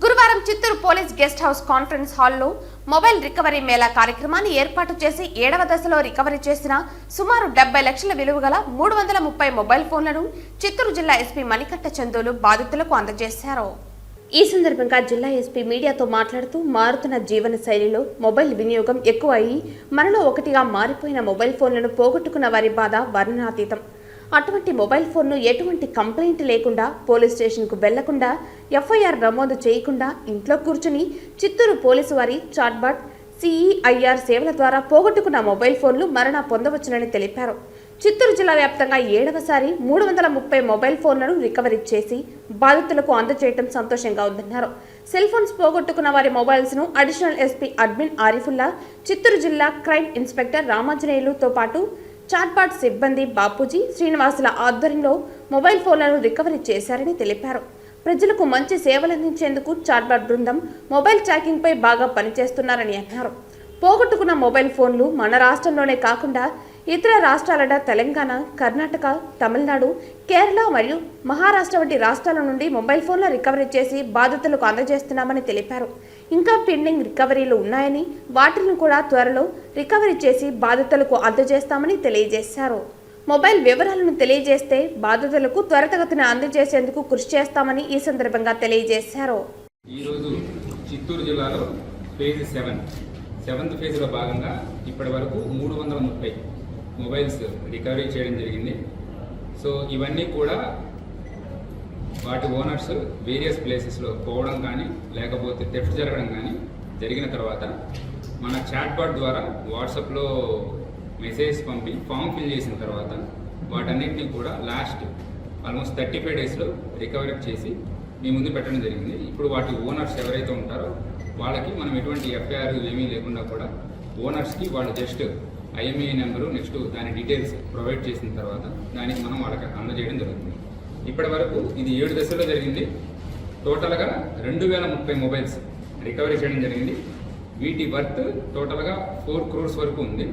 గురువారం Chittoor police guest house conference హాల్లో mobile recovery Mela కార్యక్రమాన్ని ఏర్పాటు చేసి 7వ దశలో రికవరీ చేసిన సుమారు 70 లక్షల విలువ గల 330 మొబైల్ ఫోన్లను చిత్తూరు జిల్లా ఎస్పీ మణికంఠ చందోలు బాధితులకు అందజేశారు. ఈ సందర్భంగా జిల్లా ఎస్పీ మీడియాతో మాట్లాడుతూ మారుతున్న జీవన శైలిలో మొబైల్ వినియోగం ఎక్కువ అయ్యి మనలో ఒకటిగా మారిపోయిన మొబైల్ ఫోన్లను పోగొట్టుకున్న వారి బాధ వర్ణనాతీతం. అటువంటి మొబైల్ ఫోన్ను ఎటువంటి కంప్లైంట్ లేకుండా పోలీస్ స్టేషన్కు వెళ్లకుండా ఎఫ్ఐఆర్ నమోదు చేయకుండా ఇంట్లో కూర్చుని చిత్తూరు పోలీసు వారి చాట్బాట్ CEIR సేవల ద్వారా పోగొట్టుకున్న మొబైల్ ఫోన్లు మరణ పొందవచ్చునని తెలిపారు. చిత్తూరు జిల్లా వ్యాప్తంగా 7వసారి 330 మొబైల్ ఫోన్లను రికవరీ చేసి బాధితులకు అందజేయడం సంతోషంగా ఉందన్నారు. సెల్ ఫోన్స్ పోగొట్టుకున్న వారి మొబైల్స్ను additional SP admin Arifulla, Chittoor జిల్లా క్రైమ్ ఇన్స్పెక్టర్ రామాంజనేయులుతో పాటు చాట్బాట్ సిబ్బంది బాపూజీ, శ్రీనివాసుల ఆధ్వర్యంలో మొబైల్ ఫోన్లను రికవరీ చేశారని తెలిపారు. ప్రజలకు మంచి సేవలందించేందుకు చాట్బాట్ బృందం మొబైల్ ట్రాకింగ్పై బాగా పనిచేస్తున్నారని అన్నారు. పోగొట్టుకున్న మొబైల్ ఫోన్లు మన రాష్ట్రంలోనే కాకుండా ఇతర రాష్ట్రాలైన తెలంగాణ, కర్ణాటక, తమిళనాడు, కేరళ మరియు మహారాష్ట్ర వంటి రాష్ట్రాల నుండి మొబైల్ ఫోన్ల రికవరీ చేసి బాధితులకు అందజేస్తున్నామని తెలిపారు. ఇంకా పెండింగ్ రికవరీలు ఉన్నాయని వాటిని కూడా త్వరలో రికవరీ చేసి బాధితులకు అందజేస్తామని తెలియజేశారు. మొబైల్ వివరాలను తెలియజేస్తే బాధితులకు త్వరితగతిన అందజేసేందుకు కృషి చేస్తామని ఈ సందర్భంగా తెలియజేశారు. ఈరోజు చిత్తూరు జిల్లాలో ఫేజ్ 7th ఫేజ్లో భాగంగా ఇప్పటి వరకు 330 మొబైల్స్ రికవరీ చేయడం జరిగింది. సో ఇవన్నీ కూడా వాటి ఓనర్స్ వేరియస్ ప్లేసెస్లో పోవడం కానీ లేకపోతే థెఫ్ట్ జరగడం కానీ జరిగిన తర్వాత మన చాట్బాట్ ద్వారా వాట్సాప్లో మెసేజ్ పంపి ఫామ్ ఫిల్ చేసిన తర్వాత వాటన్నిటిని కూడా లాస్ట్ ఆల్మోస్ట్ 35 డేస్లో రికవరీ చేసి మీ ముందు పెట్టడం జరిగింది. ఇప్పుడు వాటి ఓనర్స్ ఎవరైతే ఉంటారో వాళ్ళకి మనం ఎటువంటి ఎఫ్ఐఆర్ ఏమీ లేకుండా కూడా ఓనర్స్కి వాళ్ళు జస్ట్ IMEI నెంబరు నెక్స్ట్ దాని డీటెయిల్స్ ప్రొవైడ్ చేసిన తర్వాత దానికి మనం వాళ్ళకి అందజేయడం జరుగుతుంది. ఇప్పటి వరకు ఇది 7 దశల్లో జరిగింది. టోటల్గా 2030 మొబైల్స్ రికవరీ చేయడం జరిగింది. వీటి వర్త్ టోటల్గా 4 crores వరకు ఉంది.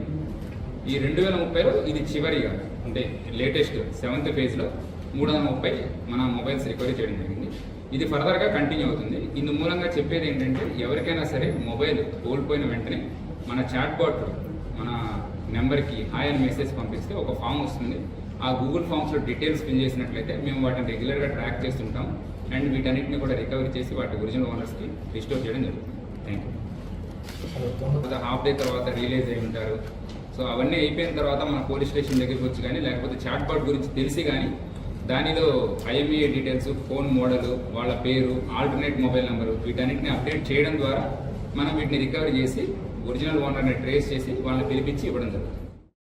ఈ 2030లో ఇది చివరిగా అంటే లేటెస్ట్ 7th ఫేజ్లో 330 మన మొబైల్స్ రికవరీ చేయడం జరిగింది. ఇది ఫర్దర్గా కంటిన్యూ అవుతుంది. ఇందు మూలంగా చెప్పేది ఏంటంటే ఎవరికైనా సరే మొబైల్ కోల్పోయిన వెంటనే మన చాట్బాట్ మన నెంబర్కి హాయ్ అని మెసేజ్ పంపిస్తే ఒక ఫామ్ వస్తుంది. ఆ గూగుల్ ఫామ్స్లో డీటెయిల్స్ ఫిల్ చేసినట్లయితే మేము వాటిని రెగ్యులర్గా ట్రాక్ చేస్తుంటాం అండ్ వీటన్నిటిని కూడా రికవరీ చేసి వాటి ఒరిజినల్ ఓనర్స్కి రిస్టోర్ చేయడం జరుగుతుంది. Thank you. హాఫ్ డే తర్వాత రిలీజ్ అయి ఉంటారు. సో అవన్నీ అయిపోయిన తర్వాత మన పోలీస్ స్టేషన్ దగ్గరికి వచ్చి కానీ లేకపోతే చాట్బాట్ గురించి తెలిసి కానీ దానిలో IMEI డీటెయిల్స్, ఫోన్ మోడల్, వాళ్ళ పేరు, ఆల్టర్నేట్ మొబైల్ నెంబరు వీటన్నిటిని అప్డేట్ చేయడం ద్వారా మనం వీటిని రికవరీ చేసి ఒరిజినల్ ఓనర్ని ట్రేస్ చేసి వాళ్ళని పిలిపించి ఇవ్వడం జరుగుతుంది.